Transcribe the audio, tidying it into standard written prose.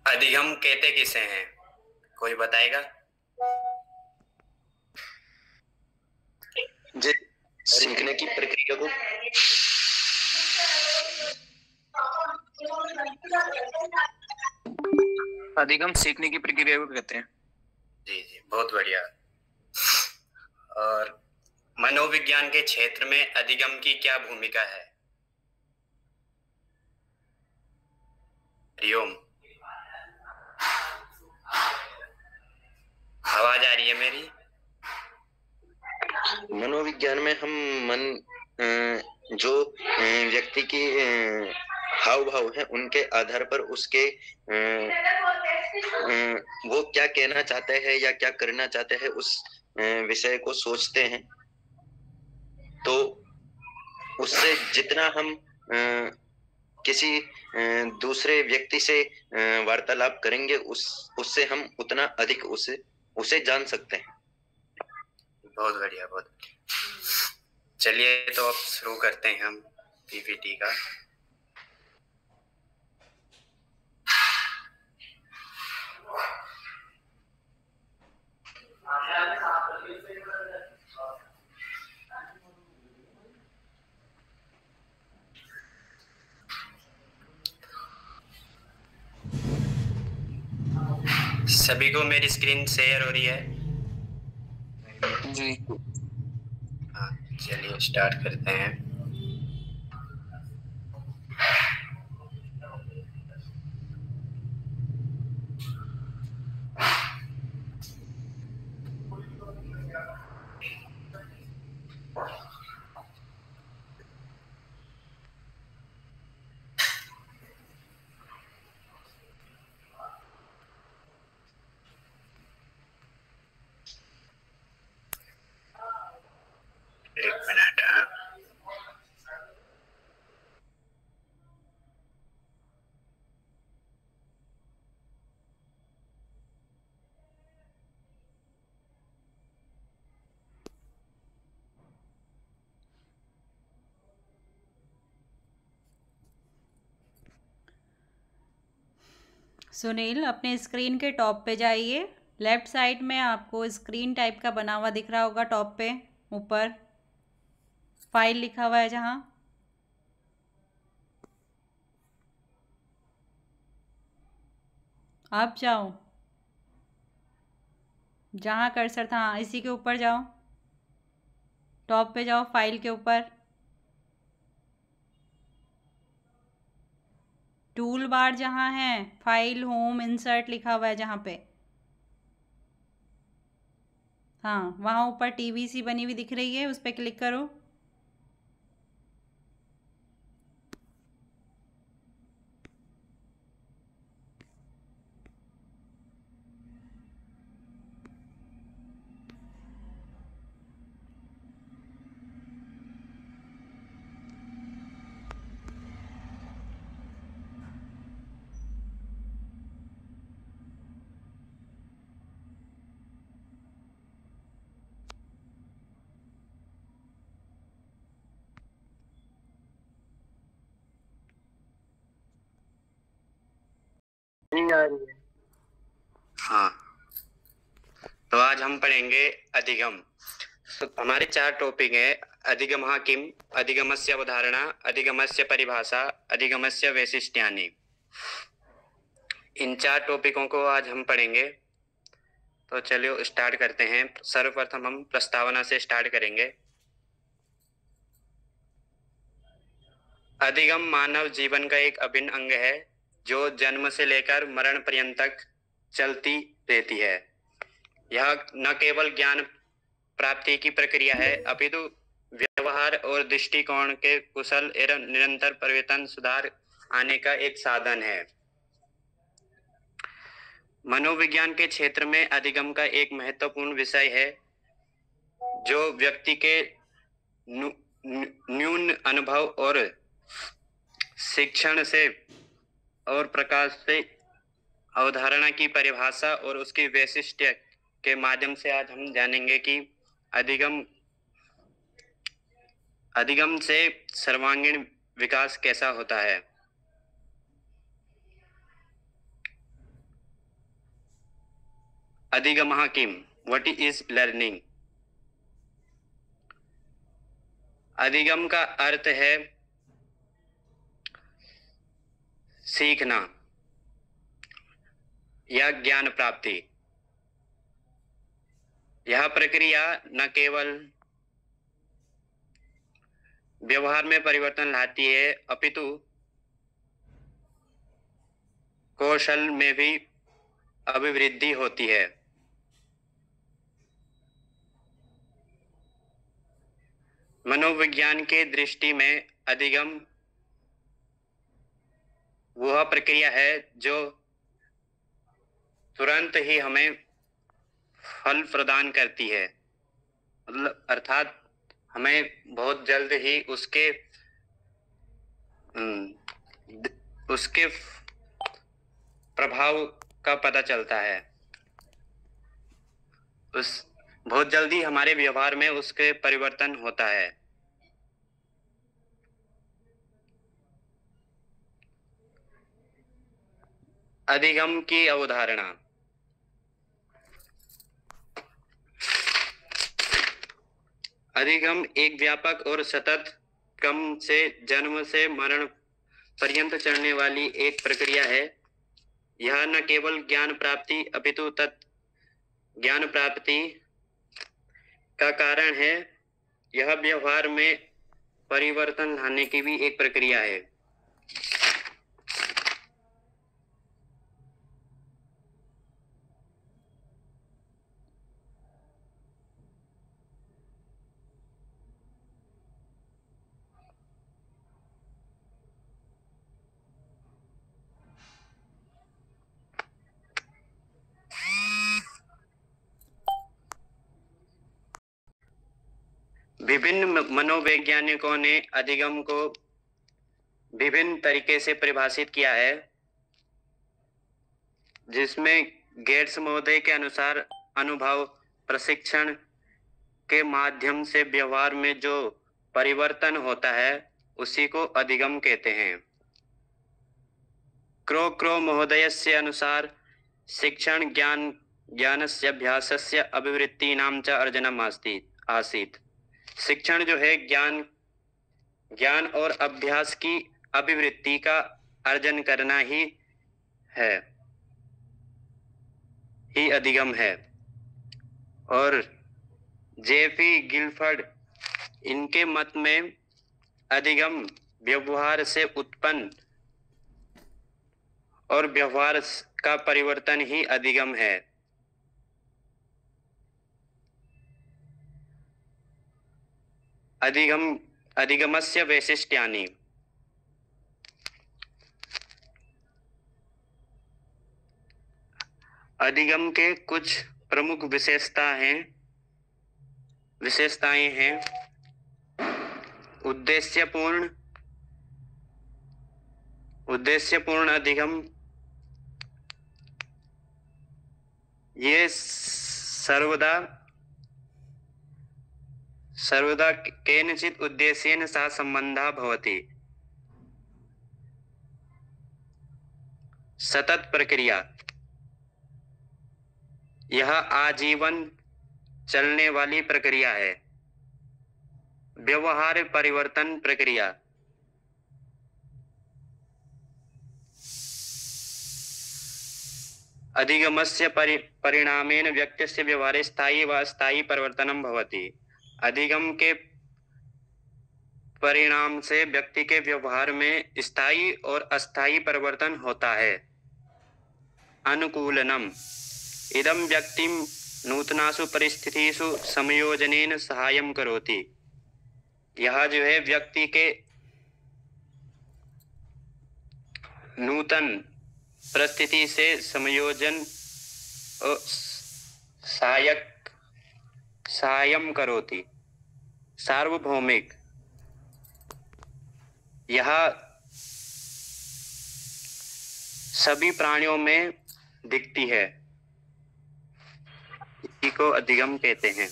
अधिगम कहते किसे हैं? कोई बताएगा? जी, सीखने की प्रक्रिया को। अधिगम सीखने की प्रक्रिया को कहते हैं। जी जी, बहुत बढ़िया। और मनोविज्ञान के क्षेत्र में अधिगम की क्या भूमिका है? हरिओम, आवाज आ रही है मेरी? मनोविज्ञान में हम जो व्यक्ति की हाव भाव है उनके आधार पर उसके वो क्या कहना चाहते हैं या क्या करना चाहते हैं उस विषय को सोचते हैं। तो उससे जितना हम किसी दूसरे व्यक्ति से वार्तालाप करेंगे उससे हम उतना अधिक उसे उसे जान सकते हैं। बहुत बढ़िया, बहुत बढ़िया। चलिए तो अब शुरू करते हैं हम पीपीटी का। सभी को मेरी स्क्रीन शेयर हो रही है? जी। हाँ, चलिए स्टार्ट करते हैं। एक मिनट। हाँ, सुनील, अपने स्क्रीन के टॉप पे जाइए। लेफ्ट साइड में आपको स्क्रीन टाइप का बना हुआ दिख रहा होगा, टॉप पे ऊपर फाइल लिखा हुआ है जहाँ। आप जाओ जहाँ कर्सर था, हाँ इसी के ऊपर जाओ, टॉप पे जाओ, फाइल के ऊपर टूल बार जहाँ है, फाइल, होम, इंसर्ट लिखा हुआ है जहाँ पे, हाँ वहाँ ऊपर टीवीसी बनी हुई दिख रही है, उस पर क्लिक करो। नहीं आ रही है। हाँ, तो आज हम पढ़ेंगे अधिगम। हमारे 4 टॉपिक है: अधिगम किम, अधिगमस्य अवधारणा, अधिगमस्य परिभाषा, अधिगमस्य वैशिष्ट्यानि। इन 4 टॉपिकों को आज हम पढ़ेंगे। तो चलिए स्टार्ट करते हैं। सर्वप्रथम हम प्रस्तावना से स्टार्ट करेंगे। अधिगम मानव जीवन का एक अभिन्न अंग है जो जन्म से लेकर मरण पर्यंत तक चलती रहती है। यह न केवल ज्ञान प्राप्ति की प्रक्रिया है, अपितु व्यवहार और दृष्टिकोण के कुशल एवं निरंतर परिवर्तन सुधार आने का एक साधन है। मनोविज्ञान के क्षेत्र में अधिगम का एक महत्वपूर्ण विषय है जो व्यक्ति के न्यून अनुभव और शिक्षण से और प्रकाश से अवधारणा की परिभाषा और उसकी वैशिष्ट्य के माध्यम से आज हम जानेंगे कि अधिगम से सर्वांगीण विकास कैसा होता है। अधिगमः किम, व्हाट इज लर्निंग। अधिगम का अर्थ है सीखना या ज्ञान प्राप्ति। यह प्रक्रिया न केवल व्यवहार में परिवर्तन लाती है अपितु कौशल में भी अभिवृद्धि होती है। मनोविज्ञान के दृष्टि में अधिगम वह प्रक्रिया है जो तुरंत ही हमें फल प्रदान करती है, मतलब अर्थात हमें बहुत जल्द ही उसके प्रभाव का पता चलता है। बहुत जल्दी हमारे व्यवहार में उसके परिवर्तन होता है। अधिगम की अवधारणा। अधिगम एक व्यापक और सतत क्रम से जन्म से मरण पर्यंत चलने वाली एक प्रक्रिया है। यह न केवल ज्ञान प्राप्ति अपितु ज्ञान प्राप्ति का कारण है, यह व्यवहार में परिवर्तन लाने की भी एक प्रक्रिया है। विभिन्न मनोवैज्ञानिकों ने अधिगम को विभिन्न तरीके से परिभाषित किया है, जिसमें गेट्स महोदय के अनुसार अनुभव प्रशिक्षण के माध्यम से व्यवहार में जो परिवर्तन होता है उसी को अधिगम कहते हैं। क्रो महोदयस्य अनुसार शिक्षण ज्ञानस्य अभ्यासस्य अभिवृत्तीनां च अर्जनम् आसीत्। शिक्षण जो है ज्ञान और अभ्यास की अभिवृत्ति का अर्जन करना ही अधिगम है। और जेफी गिलफर्ड, इनके मत में अधिगम व्यवहार से उत्पन्न और व्यवहार का परिवर्तन ही अधिगम है। अधिगमस्य वैशिष्ट्यानि। अधिगम के कुछ प्रमुख विशेषताएं हैं। उद्देश्यपूर्ण अधिगम। ये सर्वदा केनचित् उद्देश्येन सह सम्बन्धः भवति। सतत प्रक्रिया, यह आजीवन चलने वाली प्रक्रिया है। व्यवहार परिवर्तन प्रक्रिया, अधिगमस्य परिणामेन व्यक्तिस्य व्यवहारे स्थायी व अस्थायी परिवर्तनं भवति। अधिगम के परिणाम से व्यक्ति के व्यवहार में स्थायी और अस्थायी परिवर्तन होता है। अनुकूलनम, इदं व्यक्तिं नूतनासु परिस्थितिषु समयोजनेन सहायं करोति। यह जो है व्यक्ति के नूतन परिस्थिति से समयोजन और सहायं करोति। सार्वभौमिक, यह सभी प्राणियों में दिखती है, इसी को अधिगम कहते हैं।